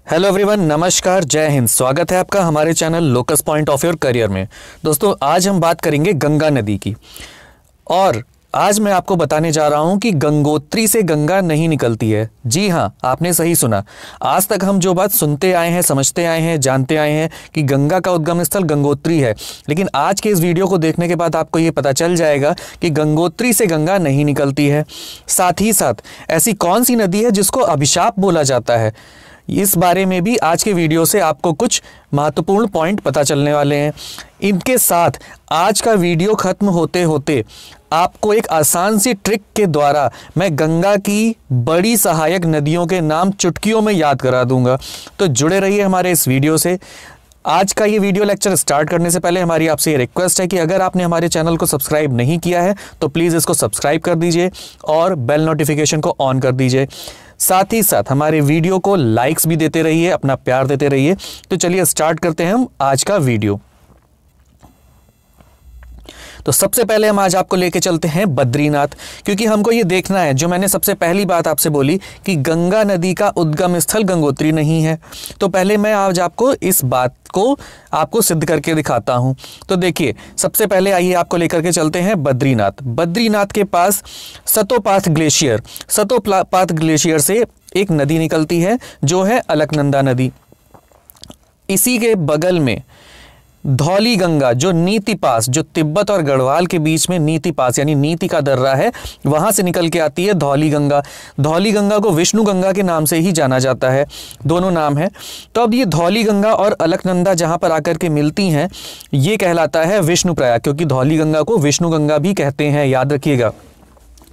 Hello everyone, नमस्कार, जय हिंद। स्वागत है आपका हमारे channel locus point of your career में। दोस्तों, आज हम बात करेंगे गंगा नदी की। और आज मैं आपको बताने जा रहा हूं कि गंगोत्री से गंगा नहीं निकलती है। जी हाँ, आपने सही सुना। आज तक हम जो बात सुनते आए हैं, समझते आए हैं, जानते आए हैं कि गंगा का उद्गम स्थल गंगोत्री है, लेकिन आज के इस वीडियो को देखने के बाद आपको ये पता चल जाएगा कि गंगोत्री से गंगा नहीं निकलती है। साथ ही साथ ऐसी कौन सी नदी है जिसको अभिशाप बोला जाता है, इस बारे में भी आज के वीडियो से आपको कुछ महत्वपूर्ण पॉइंट पता चलने वाले हैं। इनके साथ आज का वीडियो खत्म होते होते आपको एक आसान सी ट्रिक के द्वारा मैं गंगा की बड़ी सहायक नदियों के नाम चुटकियों में याद करा दूंगा। तो जुड़े रहिए हमारे इस वीडियो से। आज का ये वीडियो लेक्चर स्टार्ट करने से पहले हमारी आपसे ये रिक्वेस्ट है कि अगर आपने हमारे चैनल को सब्सक्राइब नहीं किया है तो प्लीज़ इसको सब्सक्राइब कर दीजिए और बेल नोटिफिकेशन को ऑन कर दीजिए। साथ ही साथ हमारे वीडियो को लाइक्स भी देते रहिए, अपना प्यार देते रहिए। तो चलिए स्टार्ट करते हैं हम आज का वीडियो। तो सबसे पहले हम आज आपको लेके चलते हैं बद्रीनाथ, क्योंकि हमको ये देखना है, जो मैंने सबसे पहली बात आपसे बोली कि गंगा नदी का उद्गम स्थल गंगोत्री नहीं है। तो पहले मैं आज आपको इस बात को आपको सिद्ध करके दिखाता हूं। तो देखिए, सबसे पहले आइए आपको लेकर के चलते हैं बद्रीनाथ। बद्रीनाथ के पास सतोपाथ ग्लेशियर से एक नदी निकलती है जो है अलकनंदा नदी। इसी के बगल में धौली गंगा, जो नीति पास, जो तिब्बत और गढ़वाल के बीच में नीति पास यानी नीति का दर्रा है, वहां से निकल के आती है धौली गंगा। धौली गंगा को विष्णु गंगा के नाम से ही जाना जाता है, दोनों नाम है। तो अब ये धौली गंगा और अलकनंदा जहां पर आकर के मिलती हैं, ये कहलाता है विष्णु प्रयाग, क्योंकि धौली गंगा को विष्णु गंगा भी कहते हैं, याद रखिएगा।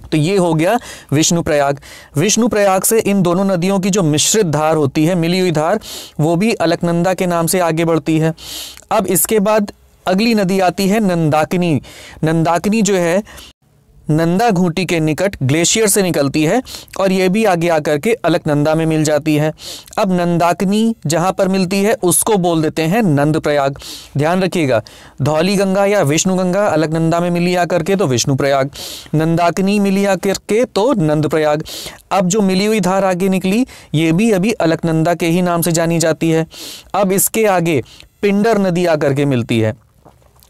तो ये हो गया विष्णु प्रयाग। विष्णु प्रयाग से इन दोनों नदियों की जो मिश्रित धार होती है, मिली हुई धार, वो भी अलकनंदा के नाम से आगे बढ़ती है। अब इसके बाद अगली नदी आती है नंदाकिनी। नंदाकिनी जो है नंदा घूंटी के निकट ग्लेशियर से निकलती है और ये भी आगे आकर के अलकनंदा में मिल जाती है। अब नंदाकिनी जहाँ पर मिलती है उसको बोल देते हैं नंद प्रयाग। ध्यान रखिएगा, धौली गंगा या विष्णु गंगा अलकनंदा में मिली आकर के तो विष्णु प्रयाग, नंदाकिनी मिली आकर के तो नंद प्रयाग। अब जो मिली हुई धार आगे निकली, ये भी अभी अलकनंदा के ही नाम से जानी जाती है। अब इसके आगे पिंडर नदी आकर के मिलती है।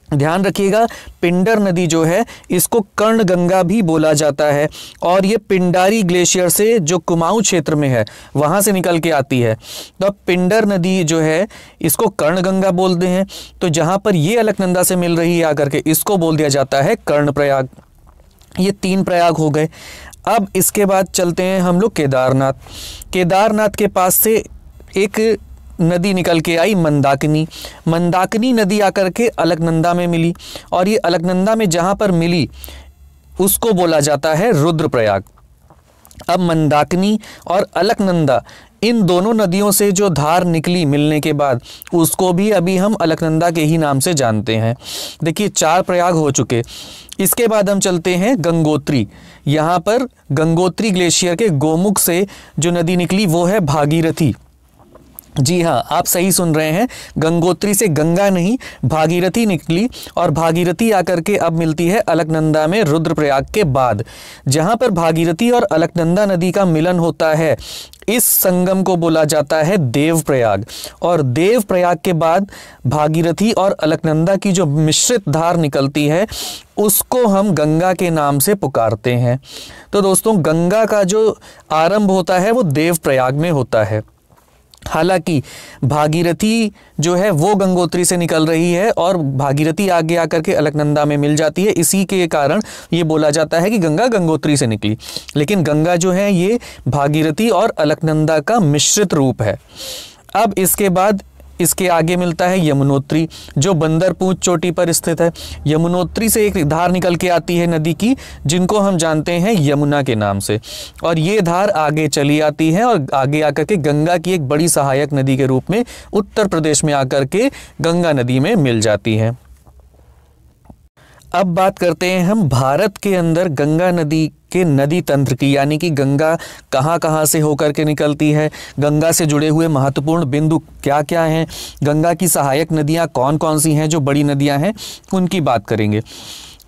ध्यान रखिएगा, पिंडर नदी जो है इसको कर्ण गंगा भी बोला जाता है और ये पिंडारी ग्लेशियर से जो कुमाऊं क्षेत्र में है वहां से निकल के आती है। तो अब पिंडर नदी जो है इसको कर्ण गंगा बोलते हैं। तो जहां पर ये अलकनंदा से मिल रही है आकर के, इसको बोल दिया जाता है कर्ण प्रयाग। ये 3 प्रयाग हो गए। अब इसके बाद चलते हैं हम लोग केदारनाथ। केदारनाथ के पास से एक नदी निकल के आई मंदाकिनी। मंदाकिनी नदी आकर के अलकनंदा में मिली और ये अलकनंदा में जहाँ पर मिली उसको बोला जाता है रुद्रप्रयाग। अब मंदाकिनी और अलकनंदा, इन दोनों नदियों से जो धार निकली मिलने के बाद, उसको भी अभी हम अलकनंदा के ही नाम से जानते हैं। देखिए, 4 प्रयाग हो चुके। इसके बाद हम चलते हैं गंगोत्री। यहाँ पर गंगोत्री ग्लेशियर के गोमुख से जो नदी निकली वो है भागीरथी। जी हाँ, आप सही सुन रहे हैं, गंगोत्री से गंगा नहीं भागीरथी निकली और भागीरथी आकर के अब मिलती है अलकनंदा में रुद्रप्रयाग के बाद। जहाँ पर भागीरथी और अलकनंदा नदी का मिलन होता है, इस संगम को बोला जाता है देवप्रयाग। और देवप्रयाग के बाद भागीरथी और अलकनंदा की जो मिश्रित धार निकलती है उसको हम गंगा के नाम से पुकारते हैं। तो दोस्तों, गंगा का जो आरंभ होता है वो देवप्रयाग में होता है। हालांकि भागीरथी जो है वो गंगोत्री से निकल रही है और भागीरथी आगे आकर के अलकनंदा में मिल जाती है। इसी के कारण ये बोला जाता है कि गंगा गंगोत्री से निकली, लेकिन गंगा जो है ये भागीरथी और अलकनंदा का मिश्रित रूप है। अब इसके बाद इसके आगे मिलता है यमुनोत्री, जो बंदरपूंछ चोटी पर स्थित है। यमुनोत्री से एक धार निकल के आती है नदी की, जिनको हम जानते हैं यमुना के नाम से, और ये धार आगे चली आती है और आगे आकर के गंगा की एक बड़ी सहायक नदी के रूप में उत्तर प्रदेश में आकर के गंगा नदी में मिल जाती है। अब बात करते हैं हम भारत के अंदर गंगा नदी के नदी तंत्र की, यानी कि गंगा कहाँ कहाँ से होकर के निकलती है, गंगा से जुड़े हुए महत्वपूर्ण बिंदु क्या क्या हैं, गंगा की सहायक नदियाँ कौन कौन सी हैं, जो बड़ी नदियाँ हैं उनकी बात करेंगे।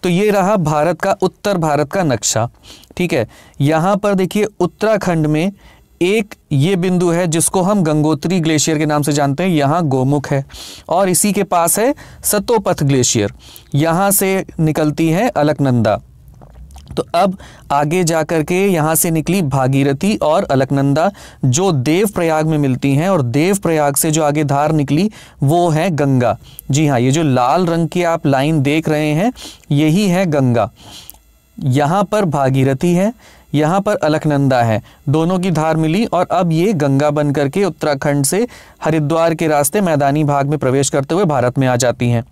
तो ये रहा भारत का, उत्तर भारत का नक्शा। ठीक है, यहाँ पर देखिए उत्तराखंड में एक ये बिंदु है जिसको हम गंगोत्री ग्लेशियर के नाम से जानते हैं, यहाँ गोमुख है, और इसी के पास है सतोपथ ग्लेशियर, यहाँ से निकलती है अलकनंदा। तो अब आगे जाकर के यहाँ से निकली भागीरथी और अलकनंदा जो देवप्रयाग में मिलती हैं, और देवप्रयाग से जो आगे धार निकली वो है गंगा। जी हाँ, ये जो लाल रंग की आप लाइन देख रहे हैं यही है गंगा। यहाँ पर भागीरथी है, यहाँ पर अलकनंदा है, दोनों की धार मिली और अब ये गंगा बन करके उत्तराखंड से हरिद्वार के रास्ते मैदानी भाग में प्रवेश करते हुए भारत में आ जाती हैं।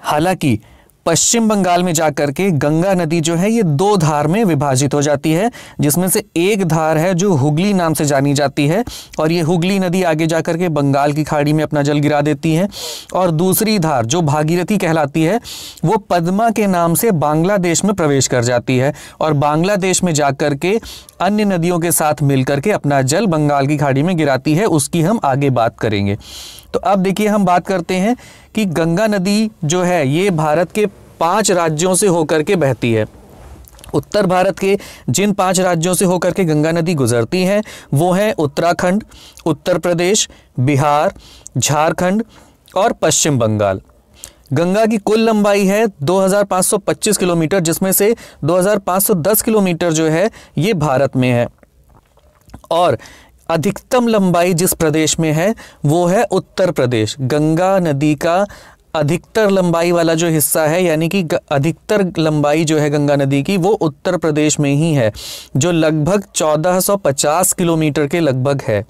हालांकि पश्चिम बंगाल में जाकर के गंगा नदी जो है ये दो धार में विभाजित हो जाती है, जिसमें से एक धार है जो हुगली नाम से जानी जाती है, और ये हुगली नदी आगे जाकर के बंगाल की खाड़ी में अपना जल गिरा देती है, और दूसरी धार जो भागीरथी कहलाती है वो पद्मा के नाम से बांग्लादेश में प्रवेश कर जाती है, और बांग्लादेश में जाकर के अन्य नदियों के साथ मिलकर के अपना जल बंगाल की खाड़ी में गिराती है। उसकी हम आगे बात करेंगे। तो अब देखिए हम बात करते हैं कि गंगा नदी जो है ये भारत के 5 राज्यों से होकर के बहती है। उत्तर भारत के जिन 5 राज्यों से होकर के गंगा नदी गुजरती है वो है उत्तराखंड, उत्तर प्रदेश, बिहार, झारखंड और पश्चिम बंगाल। गंगा की कुल लंबाई है 2525 किलोमीटर, जिसमें से 2510 किलोमीटर जो है ये भारत में है, और अधिकतम लंबाई जिस प्रदेश में है वो है उत्तर प्रदेश। गंगा नदी का अधिकतर लंबाई वाला जो हिस्सा है, यानी कि अधिकतर लंबाई जो है गंगा नदी की वो उत्तर प्रदेश में ही है, जो लगभग 1450 किलोमीटर के लगभग है।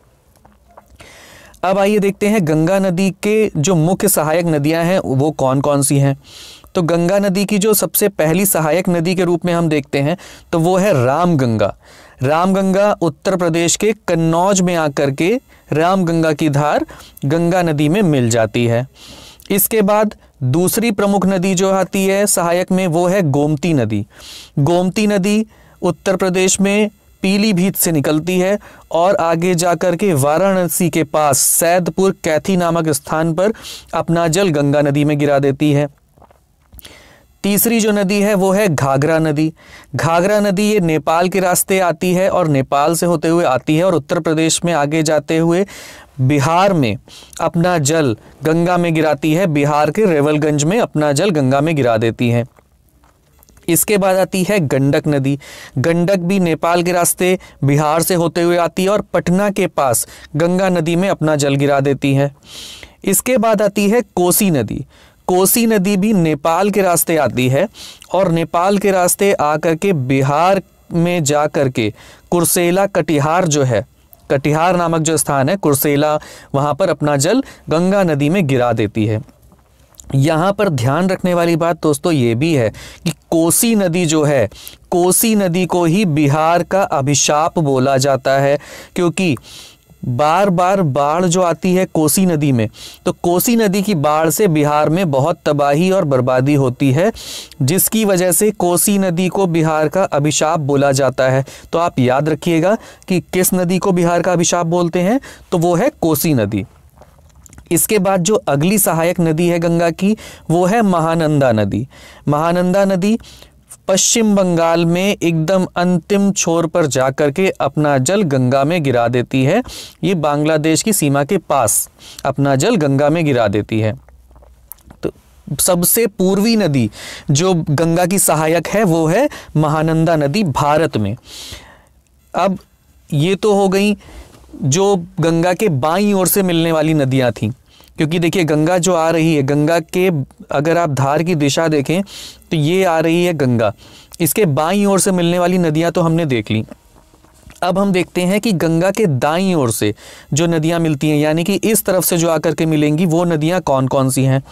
अब आइए देखते हैं गंगा नदी के जो मुख्य सहायक नदियां हैं वो कौन कौन सी हैं। तो गंगा नदी की जो सबसे पहली सहायक नदी के रूप में हम देखते हैं तो वो है रामगंगा। रामगंगा उत्तर प्रदेश के कन्नौज में आकर के रामगंगा की धार गंगा नदी में मिल जाती है। इसके बाद दूसरी प्रमुख नदी जो आती है सहायक में वो है गोमती नदी। गोमती नदी उत्तर प्रदेश में पीलीभीत से निकलती है और आगे जाकर के वाराणसी के पास सैदपुर कैथी नामक स्थान पर अपना जल गंगा नदी में गिरा देती है। तीसरी जो नदी है वो है घाघरा नदी। घाघरा नदी ये नेपाल के रास्ते आती है और नेपाल से होते हुए आती है और उत्तर प्रदेश में आगे जाते हुए बिहार में अपना जल गंगा में गिराती है। बिहार के रेवलगंज में अपना जल गंगा में गिरा देती है। इसके बाद आती है गंडक नदी। गंडक भी नेपाल के रास्ते बिहार से होते हुए आती है और पटना के पास गंगा नदी में अपना जल गिरा देती है। इसके बाद आती है कोसी नदी। कोसी नदी भी नेपाल के रास्ते आती है और नेपाल के रास्ते आकर के बिहार में जा कर के कुर्सेला कटिहार जो है, कटिहार नामक जो स्थान है कुर्सेला, वहाँ पर अपना जल गंगा नदी में गिरा देती है। यहाँ पर ध्यान रखने वाली बात दोस्तों ये भी है कि कोसी नदी जो है, कोसी नदी को ही बिहार का अभिशाप बोला जाता है, क्योंकि बार बार बाढ़ जो आती है कोसी नदी में, तो कोसी नदी की बाढ़ से बिहार में बहुत तबाही और बर्बादी होती है, जिसकी वजह से कोसी नदी को बिहार का अभिशाप बोला जाता है। तो आप याद रखिएगा कि किस नदी को बिहार का अभिशाप बोलते हैं, तो वो है कोसी नदी। इसके बाद जो अगली सहायक नदी है गंगा की वो है महानंदा नदी। महानंदा नदी पश्चिम बंगाल में एकदम अंतिम छोर पर जाकर के अपना जल गंगा में गिरा देती है। ये बांग्लादेश की सीमा के पास अपना जल गंगा में गिरा देती है। तो सबसे पूर्वी नदी जो गंगा की सहायक है वो है महानंदा नदी भारत में। अब ये तो हो गई जो गंगा के बाईं ओर से मिलने वाली नदियां थीं, क्योंकि देखिए गंगा जो आ रही है, गंगा के अगर आप धार की दिशा देखें तो ये आ रही है गंगा, इसके बाईं ओर से मिलने वाली नदियां तो हमने देख ली। अब हम देखते हैं कि गंगा के दाईं ओर से जो नदियां मिलती हैं, यानी कि इस तरफ से जो आकर के मिलेंगी वो नदियां कौन कौन सी हैं।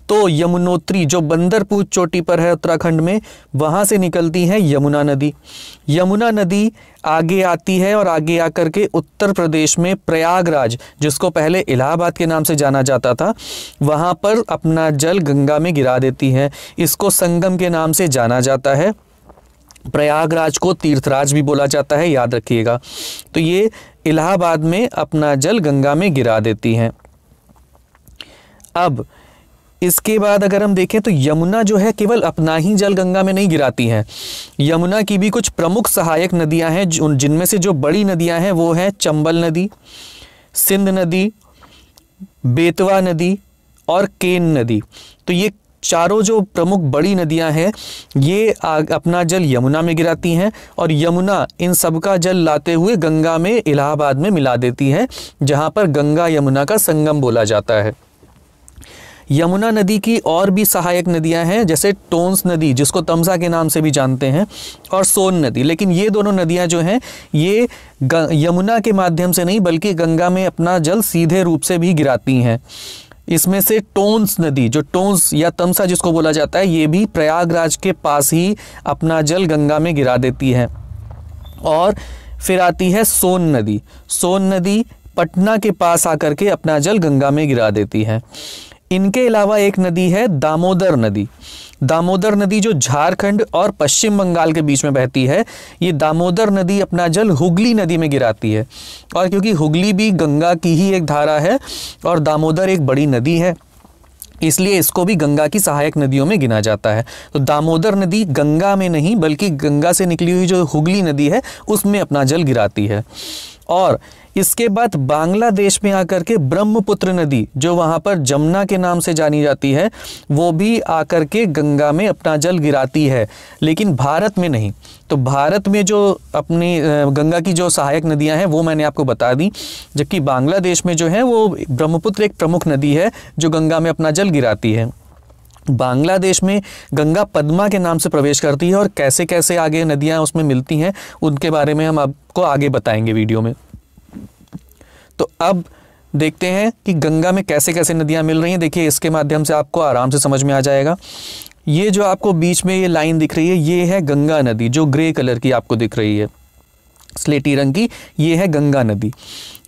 तो यमुनोत्री जो बंदरपुर चोटी पर है उत्तराखंड में, वहाँ से निकलती है यमुना नदी। यमुना नदी आगे आती है और आगे आकर के उत्तर प्रदेश में प्रयागराज, जिसको पहले इलाहाबाद के नाम से जाना जाता था, वहाँ पर अपना जल गंगा में गिरा देती है। इसको संगम के नाम से जाना जाता है। प्रयागराज को तीर्थराज भी बोला जाता है, याद रखिएगा। तो ये इलाहाबाद में अपना जल गंगा में गिरा देती हैं। अब इसके बाद अगर हम देखें तो यमुना जो है केवल अपना ही जल गंगा में नहीं गिराती है। यमुना की भी कुछ प्रमुख सहायक नदियां हैं, जिनमें से जो बड़ी नदियां हैं वो है चंबल नदी, सिंध नदी, बेतवा नदी और केन नदी। तो ये चारों जो प्रमुख बड़ी नदियां हैं ये अपना जल यमुना में गिराती हैं और यमुना इन सब का जल लाते हुए गंगा में इलाहाबाद में मिला देती है, जहां पर गंगा यमुना का संगम बोला जाता है। यमुना नदी की और भी सहायक नदियां हैं, जैसे टोंस नदी जिसको तमसा के नाम से भी जानते हैं, और सोन नदी। लेकिन ये दोनों नदियां जो हैं ये यमुना के माध्यम से नहीं बल्कि गंगा में अपना जल सीधे रूप से भी गिराती हैं। इसमें से टोंस नदी, जो टोंस या तमसा जिसको बोला जाता है, ये भी प्रयागराज के पास ही अपना जल गंगा में गिरा देती है। और फिर आती है सोन नदी। सोन नदी पटना के पास आकर के अपना जल गंगा में गिरा देती है। इनके अलावा एक नदी है दामोदर नदी। दामोदर नदी जो झारखंड और पश्चिम बंगाल के बीच में बहती है, ये दामोदर नदी अपना जल हुगली नदी में गिराती है। और क्योंकि हुगली भी गंगा की ही एक धारा है और दामोदर एक बड़ी नदी है, इसलिए इसको भी गंगा की सहायक नदियों में गिना जाता है। तो दामोदर नदी गंगा में नहीं बल्कि गंगा से निकली हुई जो हुगली नदी है उसमें अपना जल गिराती है। और इसके बाद बांग्लादेश में आकर के ब्रह्मपुत्र नदी, जो वहाँ पर जमुना के नाम से जानी जाती है, वो भी आकर के गंगा में अपना जल गिराती है, लेकिन भारत में नहीं। तो भारत में जो अपनी गंगा की जो सहायक नदियां हैं वो मैंने आपको बता दी, जबकि बांग्लादेश में जो है वो ब्रह्मपुत्र एक प्रमुख नदी है जो गंगा में अपना जल गिराती है। बांग्लादेश में गंगा पद्मा के नाम से प्रवेश करती है और कैसे कैसे आगे नदियां उसमें मिलती हैं उनके बारे में हम आपको आगे बताएंगे वीडियो में। तो अब देखते हैं कि गंगा में कैसे कैसे नदियां मिल रही हैं। देखिए इसके माध्यम से आपको आराम से समझ में आ जाएगा। ये जो आपको बीच में ये लाइन दिख रही है ये है गंगा नदी, जो ग्रे कलर की आपको दिख रही है, स्लेटी रंग की, ये है गंगा नदी।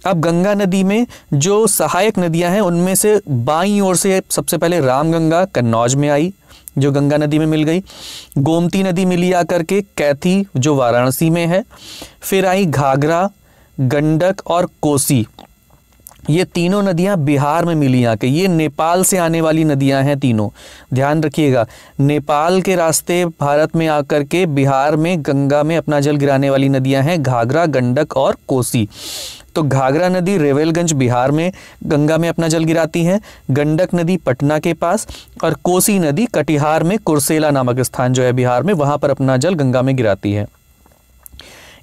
अब गंगा नदी में जो सहायक नदियां हैं उनमें से बाईं ओर से सबसे पहले रामगंगा कन्नौज में आई, जो गंगा नदी में मिल गई। गोमती नदी मिली आकर के कैथी, जो वाराणसी में है। फिर आई घाघरा, गंडक और कोसी। ये तीनों नदियां बिहार में मिली आके। ये नेपाल से आने वाली नदियां हैं तीनों, ध्यान रखिएगा। नेपाल के रास्ते भारत में आकर के बिहार में गंगा में अपना जल गिराने वाली नदियां हैं घाघरा, गंडक और कोसी। तो घाघरा नदी रेवेलगंज बिहार में गंगा में अपना जल गिराती है, गंडक नदी पटना के पास और कोसी नदी कटिहार में कुर्सेला नामक स्थान जो है बिहार में, वहाँ पर अपना जल गंगा में गिराती है।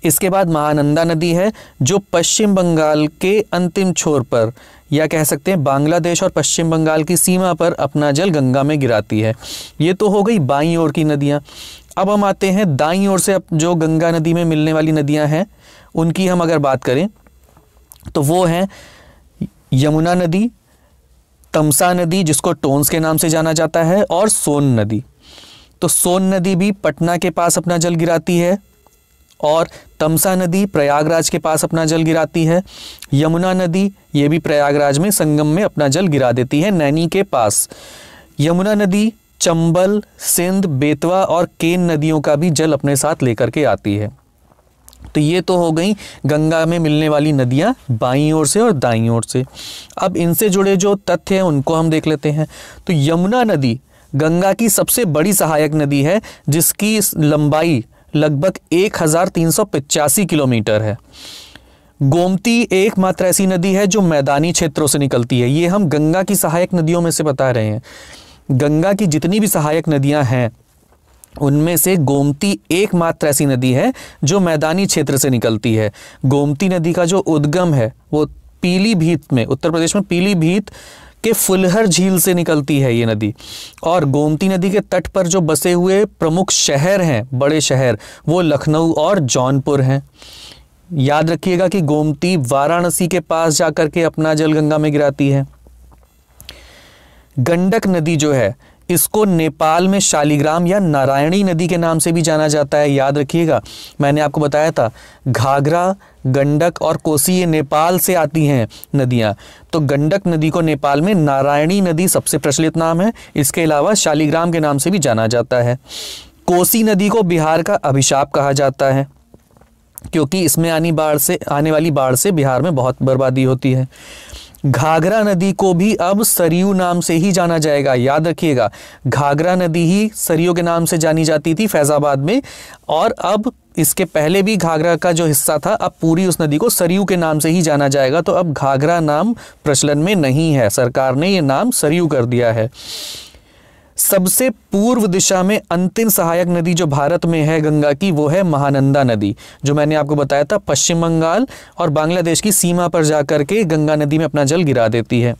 इसके बाद महानंदा नदी है जो पश्चिम बंगाल के अंतिम छोर पर, या कह सकते हैं बांग्लादेश और पश्चिम बंगाल की सीमा पर अपना जल गंगा में गिराती है। ये तो हो गई बाईं ओर की नदियाँ। अब हम आते हैं दाईं ओर से। जो गंगा नदी में मिलने वाली नदियाँ हैं उनकी हम अगर बात करें तो वो हैं यमुना नदी, तमसा नदी जिसको टोंस के नाम से जाना जाता है, और सोन नदी। तो सोन नदी भी पटना के पास अपना जल गिराती है और तमसा नदी प्रयागराज के पास अपना जल गिराती है। यमुना नदी ये भी प्रयागराज में संगम में अपना जल गिरा देती है नैनी के पास। यमुना नदी चंबल, सिंध, बेतवा और केन नदियों का भी जल अपने साथ लेकर के आती है। तो ये तो हो गई गंगा में मिलने वाली नदियां बाईं ओर से और दाईं ओर से। अब इनसे जुड़े जो तथ्य हैं उनको हम देख लेते हैं। तो यमुना नदी गंगा की सबसे बड़ी सहायक नदी है जिसकी लंबाई लगभग 1385 किलोमीटर है। गोमती एकमात्र ऐसी नदी है जो मैदानी क्षेत्रों से निकलती है। ये हम गंगा की सहायक नदियों में से बता रहे हैं। गंगा की जितनी भी सहायक नदियां हैं उनमें से गोमती एकमात्र ऐसी नदी है जो मैदानी क्षेत्र से निकलती है। गोमती नदी का जो उद्गम है वो पीलीभीत में, उत्तर प्रदेश में पीलीभीत के फुलहर झील से निकलती है ये नदी। और गोमती नदी के तट पर जो बसे हुए प्रमुख शहर हैं, बड़े शहर, वो लखनऊ और जौनपुर हैं। याद रखिएगा कि गोमती वाराणसी के पास जाकर के अपना जल गंगा में गिराती है। गंडक नदी जो है इसको नेपाल में शालिग्राम या नारायणी नदी के नाम से भी जाना जाता है। याद रखिएगा, मैंने आपको बताया था घाघरा, गंडक और कोसी ये नेपाल से आती हैं नदियां। तो गंडक नदी को नेपाल में नारायणी नदी सबसे प्रचलित नाम है। इसके अलावा शालिग्राम के नाम से भी जाना जाता है। कोसी नदी को बिहार का अभिशाप कहा जाता है क्योंकि इसमें आने वाली बाढ़ से बिहार में बहुत बर्बादी होती है। घाघरा नदी को भी अब सरयू नाम से ही जाना जाएगा। याद रखिएगा, घाघरा नदी ही सरयू के नाम से जानी जाती थी फैजाबाद में, और अब इसके पहले भी घाघरा का जो हिस्सा था, अब पूरी उस नदी को सरयू के नाम से ही जाना जाएगा। तो अब घाघरा नाम प्रचलन में नहीं है, सरकार ने ये नाम सरयू कर दिया है। सबसे पूर्व दिशा में अंतिम सहायक नदी जो भारत में है गंगा की, वो है महानंदा नदी, जो मैंने आपको बताया था पश्चिम बंगाल और बांग्लादेश की सीमा पर जाकर के गंगा नदी में अपना जल गिरा देती है।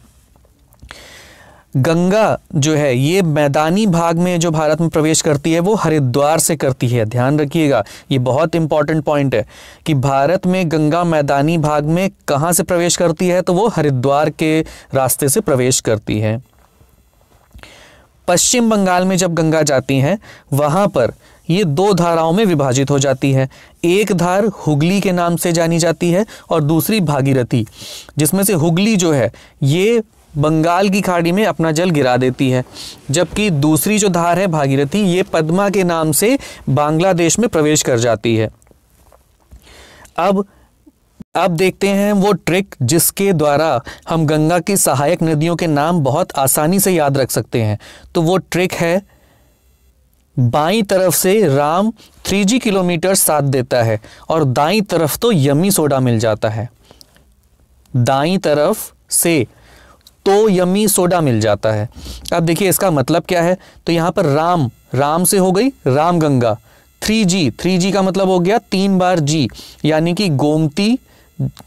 गंगा जो है ये मैदानी भाग में जो भारत में प्रवेश करती है वो हरिद्वार से करती है। ध्यान रखिएगा, ये बहुत इंपॉर्टेंट पॉइंट है कि भारत में गंगा मैदानी भाग में कहाँ से प्रवेश करती है, तो वो हरिद्वार के रास्ते से प्रवेश करती है। पश्चिम बंगाल में जब गंगा जाती हैं वहाँ पर ये दो धाराओं में विभाजित हो जाती है। एक धार हुगली के नाम से जानी जाती है और दूसरी भागीरथी, जिसमें से हुगली जो है ये बंगाल की खाड़ी में अपना जल गिरा देती है, जबकि दूसरी जो धार है भागीरथी ये पद्मा के नाम से बांग्लादेश में प्रवेश कर जाती है। अब देखते हैं वो ट्रिक जिसके द्वारा हम गंगा की सहायक नदियों के नाम बहुत आसानी से याद रख सकते हैं। तो वो ट्रिक है, बाईं तरफ से राम 3G किलोमीटर साथ देता है और दाईं तरफ तो यमी सोडा मिल जाता है। दाईं तरफ से तो यमी सोडा मिल जाता है। अब देखिए इसका मतलब क्या है, तो यहाँ पर राम से हो गई राम गंगा, 3G का मतलब हो गया 3 बार G, यानी कि गोमती,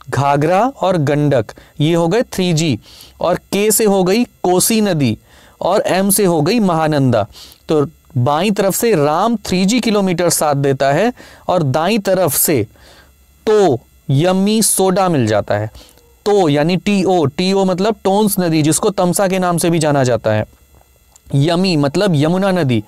घाघरा और गंडक, ये हो गए 3G, और K से हो गई कोसी नदी और M से हो गई महानंदा। तो बाईं तरफ से राम 3G किलोमीटर साथ देता है और दाईं तरफ से तो यमी सोडा मिल जाता है। तो यानी TO मतलब टोंस नदी, जिसको तमसा के नाम से भी जाना जाता है। यमी मतलब यमुना नदी,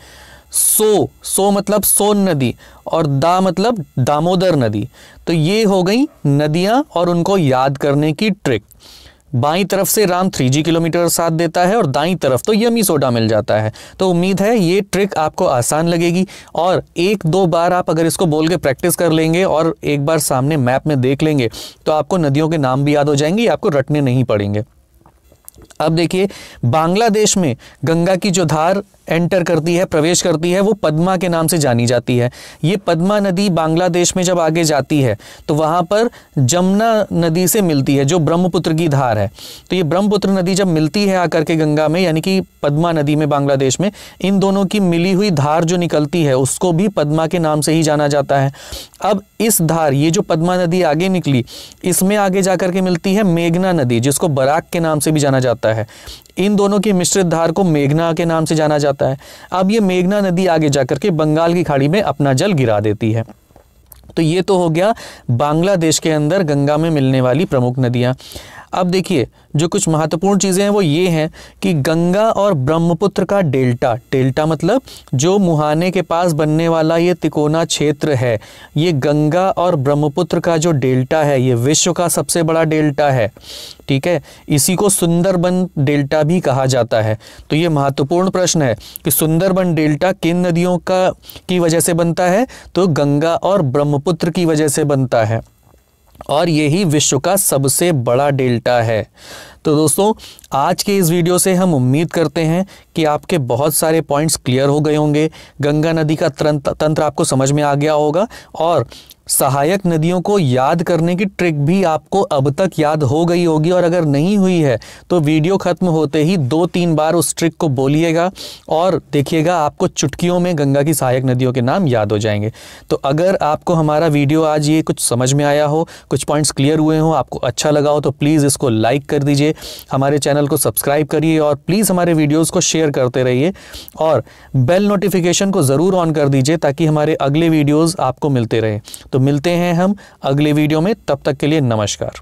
सो मतलब सोन नदी, और दा मतलब दामोदर नदी। तो ये हो गई नदियां और उनको याद करने की ट्रिक। बाईं तरफ से राम 3G किलोमीटर साथ देता है और दाईं तरफ तो यमी सोडा मिल जाता है। तो उम्मीद है ये ट्रिक आपको आसान लगेगी, और 1-2 बार आप अगर इसको बोल के प्रैक्टिस कर लेंगे और एक बार सामने मैप में देख लेंगे तो आपको नदियों के नाम भी याद हो जाएंगे, आपको रटने नहीं पड़ेंगे। अब देखिए, बांग्लादेश में गंगा की जो धार एंटर करती है, प्रवेश करती है, वो पद्मा के नाम से जानी जाती है। ये पद्मा नदी बांग्लादेश में जब आगे जाती है तो वहाँ पर जमुना नदी से मिलती है, जो ब्रह्मपुत्र की धार है। तो ये ब्रह्मपुत्र नदी जब मिलती है आकर के गंगा में, यानी कि पद्मा नदी में बांग्लादेश में, इन दोनों की मिली हुई धार जो निकलती है उसको भी पद्मा के नाम से ही जाना जाता है। अब इस धार, ये जो पद्मा नदी आगे निकली, इसमें आगे जाकर के मिलती है मेघना नदी, जिसको बराक के नाम से भी जाना जाता है। इन दोनों की मिश्रित धार को मेघना के नाम से जाना जाता है। अब ये मेघना नदी आगे जाकर के बंगाल की खाड़ी में अपना जल गिरा देती है। तो ये तो हो गया बांग्लादेश के अंदर गंगा में मिलने वाली प्रमुख नदियां। अब देखिए, जो कुछ महत्वपूर्ण चीज़ें हैं वो ये हैं कि गंगा और ब्रह्मपुत्र का डेल्टा मतलब जो मुहाने के पास बनने वाला ये तिकोना क्षेत्र है, ये गंगा और ब्रह्मपुत्र का जो डेल्टा है ये विश्व का सबसे बड़ा डेल्टा है। ठीक है, इसी को सुंदरबन डेल्टा भी कहा जाता है। तो ये महत्वपूर्ण प्रश्न है कि सुंदरबन डेल्टा किन नदियों की वजह से बनता है, तो गंगा और ब्रह्मपुत्र की वजह से बनता है, और यही विश्व का सबसे बड़ा डेल्टा है। तो दोस्तों, आज के इस वीडियो से हम उम्मीद करते हैं कि आपके बहुत सारे पॉइंट्स क्लियर हो गए होंगे, गंगा नदी का तंत्र आपको समझ में आ गया होगा, और सहायक नदियों को याद करने की ट्रिक भी आपको अब तक याद हो गई होगी। और अगर नहीं हुई है तो वीडियो खत्म होते ही 2-3 बार उस ट्रिक को बोलिएगा और देखिएगा आपको चुटकियों में गंगा की सहायक नदियों के नाम याद हो जाएंगे। तो अगर आपको हमारा वीडियो आज ये कुछ समझ में आया हो, कुछ पॉइंट्स क्लियर हुए हों, आपको अच्छा लगा हो, तो प्लीज़ इसको लाइक कर दीजिए, हमारे चैनल को सब्सक्राइब करिए और प्लीज़ हमारे वीडियोज़ को शेयर करते रहिए, और बेल नोटिफिकेशन को ज़रूर ऑन कर दीजिए ताकि हमारे अगले वीडियोज़ आपको मिलते रहे। तो मिलते हैं हम अगले वीडियो में, तब तक के लिए नमस्कार।